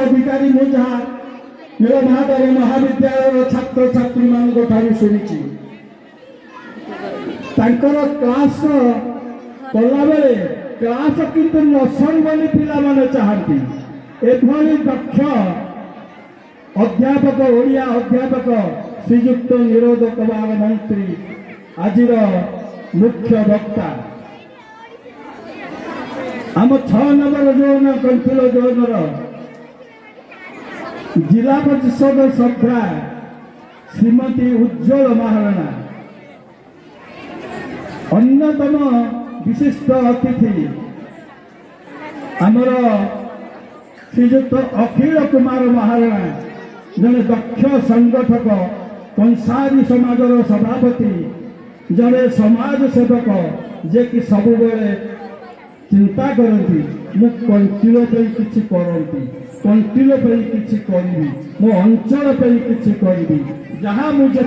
अधिकारी मु जहाँ नीलमाधव महाविद्यालय छात्र छात्री मान शुणी क्लास कला बेले क्लास किंतु नसरू बोली पिला चाहती एभली दक्ष अध्यापक ओडिया अध्यापक श्रीयुक्त निरोध कुमार मंत्री आज मुख्य वक्ता आम 6 नंबर जोन कंट्रोल जोन जिला परिषद सभ्या श्रीमती उज्ज्वल महाराणा अन्यतम विशिष्ट अतिथि आमर श्रीयुक्त अखिल कुमार महाराणा जड़े दक्ष संगठक कंसारी समाज सभापति जड़े समाज सेवक जे कि सब बेले चिंता करती मु कंटिल किसी करती कंटिल किसी करी मो अंचल किसी करी जहाँ मुझे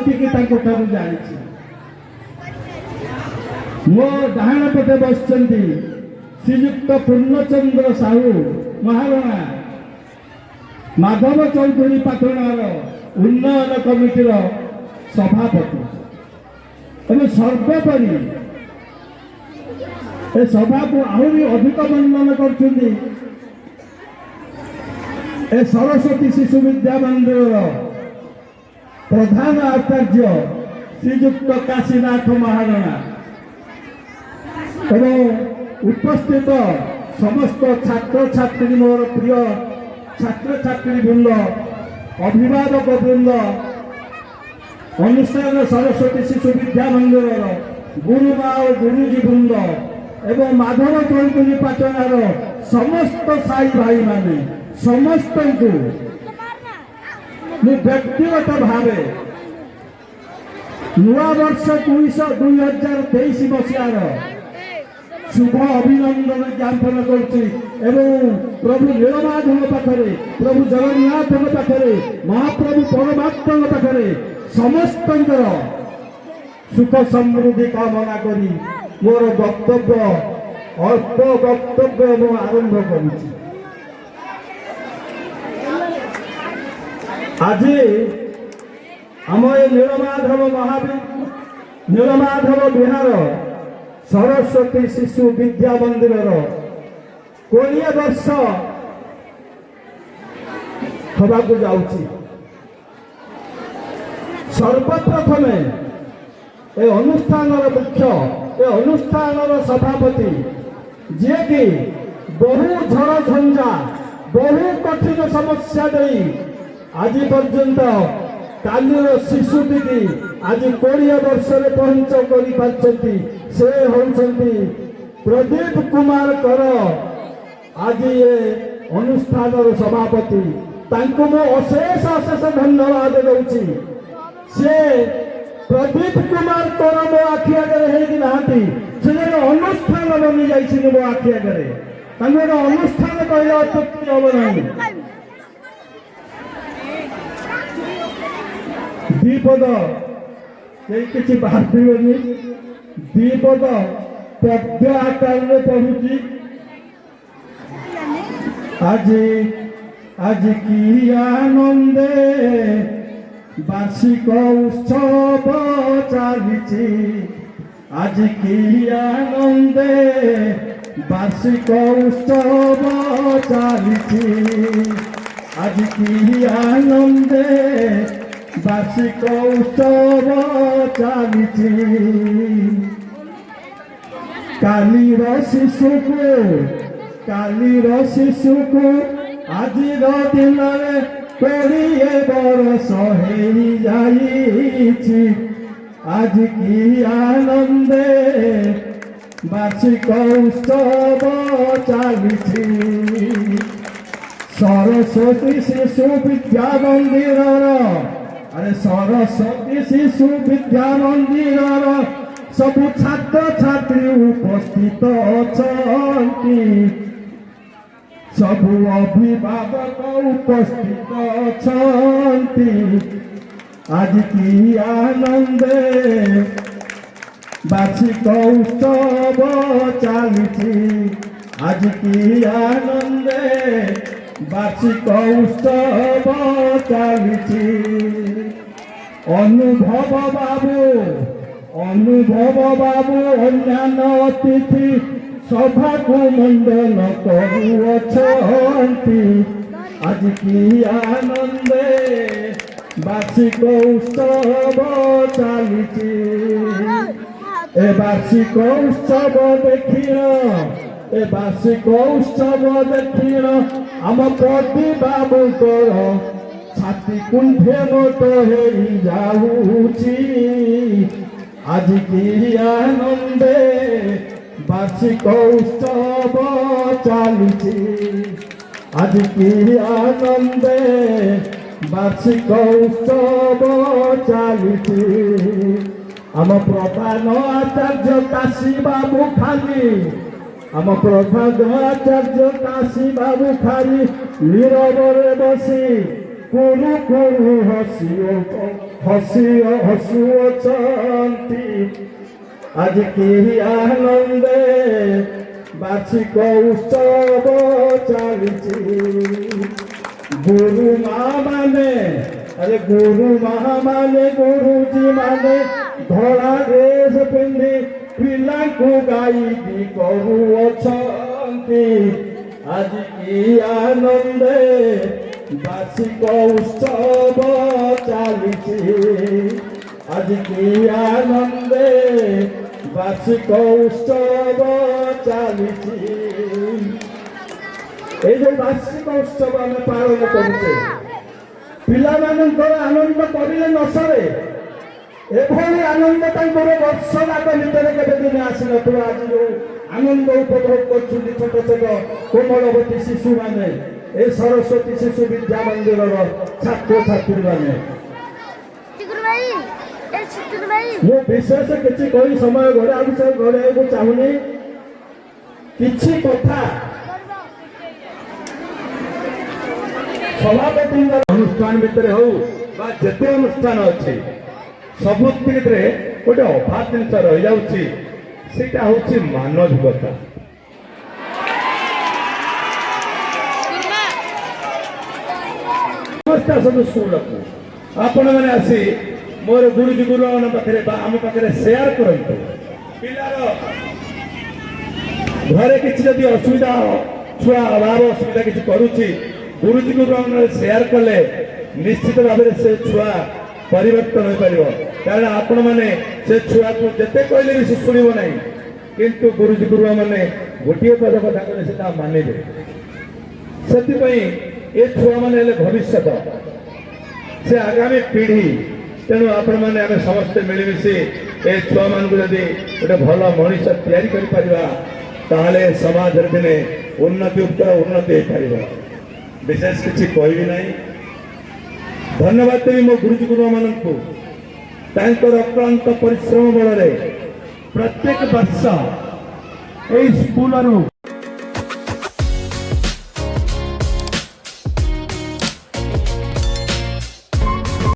जानी मो डाहाण पटे बस श्रीयुक्त पूर्णचंद्र साहू महाराणा माधव चौधरी पाटणार उन्नयन कमिटीर सभापति एवं सर्वोपरि ए सभा को आहरी अधिक बंधन कर सरस्वती शिशु विद्या मंदिर प्रधान आचार्य श्रीयुक्त काशीनाथ महाराणा एवं उपस्थित समस्त छात्र छात्री मोर प्रिय छात्र छात्री वृंद अभिभावक वृंद अनुष्ठान सरस्वती शिशु विद्या मंदिर गुरुमा और गुरुजी वृंद एवं माधव चौधरी पाटणार समस्त साई भाई माने समस्त को व्यक्तिगत भाव नुआ वर्ष 2023 मसीहार शुभ अभिनंदन ज्ञापन कर प्रभु नीलमाधव पाखे प्रभु जगन्नाथ पाखे महाप्रभु परमात्मा पाखे समस्त सुख समृद्धि कामना करी मोर वक्तव्य अल्प वक्तव्य आरंभ करुच्ची। आज आम नीलमाधव विहार सरस्वती शिशु विद्या मंदिर 20 वर्ष होबाक जाउची। सर्वप्रथम ए अनुष्ठान मुख्य ए अनुष्ठान सभापति जे कि बहु झड़ झंझा बहु कठिन समस्या दे आज पर्यंत कालीर शिशुटी की आज 20 वर्ष पहुंच कर से होती प्रदीप कुमार कर आज ये अनुष्ठान सभापति तांको मो अशेष अशेष धन्यवाद दूची। से प्रदीप कुमार कर मो आखि आगे नहांती से अनुष्ठान बनी जाइए मो आखि आगे अनुष्ठान कहले अत्युक्ति हम ना। द्विपद किसी भावी द्विपद पद्य आकार में पढ़ुची। आज आज की आनंदे वार्षिक उत्सव चली आज की आनंदे वार्षिक उत्सव चली आज की आनंदे वार्षिक उत्सव चली कालीर शिशु को आज दिन में 20 वर्ष हो जाइछि आज की आनंदे वार्षिक उत्सव चली सरस्वती शिशु विद्या मंदिर अरे सरस्वती शिशु विद्या मंदिर सब छात्र छात्री उपस्थित अछंती सबु अभिभावक उपस्थित अछंती आज की आनंदे বার্ষিক উৎসব চালিছি আজ কি আনন্দে বার্ষিক উৎসব চালিছি অনুভব বাবু অন্যান্য অতিথি সভাকু মণ্ডল করুଅছন্তি আজ কি আনন্দে বার্ষিক উৎসব চালিছি এ বার্ষিক উৎসব দেখিল এ বার্ষিক উৎসব দেখিল আম প্রতি বাবুଙ୍କର ছাতি কুণ্ঠে মত হেই যাউছি আজ কি আনন্দে বার্ষিক উৎসব চালিছি আজ কি আনন্দে বার্ষিক উৎসব চালিছি আম প্রধান আচার্য কাশী বাবু খালি আম প্রধান আচার্য কাশী বাবু খালি নীরবরে বসি কুরু কুরু হসুଅছন্তি আজ কি আনন্দে বার্ষিক উৎসব চালিছি গুরু মা মানে গুরুজি মানে ধଳା ଡ୍ରେସ ପିନ୍ଧି ପିଲାଙ୍କୁ ଗାଇବି କରୁଅଛନ୍ତି ଆଜି କି ଆନନ୍ଦେ ବାର୍ଷିକ ଉତ୍ସବ ଚାଲିଛି ଆଜି କି ଆନନ୍ଦେ ବାର୍ଷିକ ଉତ୍ସବ ଚାଲିଛି এই যে বার্ষিক উৎসব ଆମେ ପାଳନ କରୁଛେ ପିଲାମାନଙ୍କର ଆନନ୍ଦ କରିଲେ ନ ସରେ ଏଭଳି ଆନନ୍ଦ ତାଙ୍କର ବର୍ଷ ଯାକ ଭିତରେ କେବେ ଦିନେ ଆସିନଥିବ ଆଜି ଯୋଉ ଆନନ୍ଦ ଉପଭୋଗ କରୁଛନ୍ତି ଛୋଟ ଛୋଟ କୋମଳବତୀ ଶିଶୁମାନେ ଏ ସରସ୍ୱତୀ ଶିଶୁ ବିଦ୍ୟା ମନ୍ଦିରର ଛାତ୍ରଛାତ୍ରୀମାନେ ମୁଁ ବିଶେଷ କିଛି କହି ସମୟ ଘୋଡ଼ାଇବାକୁ ଚାହୁଁନି କିଛି କଥା ସଭାପତିଙ୍କ ଅନୁଷ୍ଠାନ ଭିତରେ ହଉ ବା ଯେତେ ଅନୁଷ୍ଠାନ ଅଛି ସବୁଥିରେ ଗୋଟେ ଅଭାବ ଜିନିଷ ରହିଯାଉଛି ସେଇଟା ହଉଛି ମାନବିକତା ସମସ୍ତେ ଆସନ୍ତୁ ସ୍କୁଲକୁ ଆପଣମାନେ ଆସି ମୋର ଗୁରୁଜୀ ଗୁରୁମାନଙ୍କ ପାଖରେ ବା ଆମ ପାଖରେ ସେୟାର କରନ୍ତୁ ପିଲାର ଘରେ କିଛି ଯଦି ଅସୁବିଧା ଛୁଆ ଅଭାବ ଅସୁବିଧା କିଛି କରୁଛି ଗୁରୁଜୀ ଗୁରୁମାନେ ସେୟାର କଲେ ନିଶ୍ଚିତ ଭାବରେ ସେ ଛୁଆ ପରିବର୍ତ୍ତନ ହୋଇପାରିବ କାରଣ ଆପଣମାନେ ସେ ଛୁଆକୁ ଯେତେ କହିଲେ ବି ସେ ଶୁଣିବ ନାହିଁ କିନ୍ତୁ ଗୁରୁଜୀ ଗୁରୁମାନେ ଗୋଟିଏ ପଦ କଥା କହିଲେ ସେ ତା ମାନିବେ ସେଥିପାଇଁ ଏ ଛୁଆମାନେ ହେଲେ ଭବିଷ୍ୟତ ସେ ଆଗାମୀ ପିଢ଼ି ତେଣୁ ଆପଣମାନେ ଆମେ ସମସ୍ତେ ମିଳିମିଶି ଏ ଛୁଆମାନଙ୍କୁ ଯଦି ଗୋଟେ ଭଲ ମଣିଷ ତିଆରି କରିପାରିବା ତାହେଲେ ସମାଜରେ ଦିନେ ଉନ୍ନତି ଉତ୍ତର ଉନ୍ନତି ହେଇପାରିବ ବିଶେଷ କିଛି କହିବି ନାହିଁ ଧନ୍ୟବାଦ ଦେବି ମୋ ଗୁରୁଜୀ ଗୁରୁମାନଙ୍କୁ ତାଙ୍କର ଅକ୍ଳାନ୍ତ ପରିଶ୍ରମ ବଳରେ ପ୍ରତ୍ୟେକ ବର୍ଷ ଏହି ସ୍କୁଲରୁ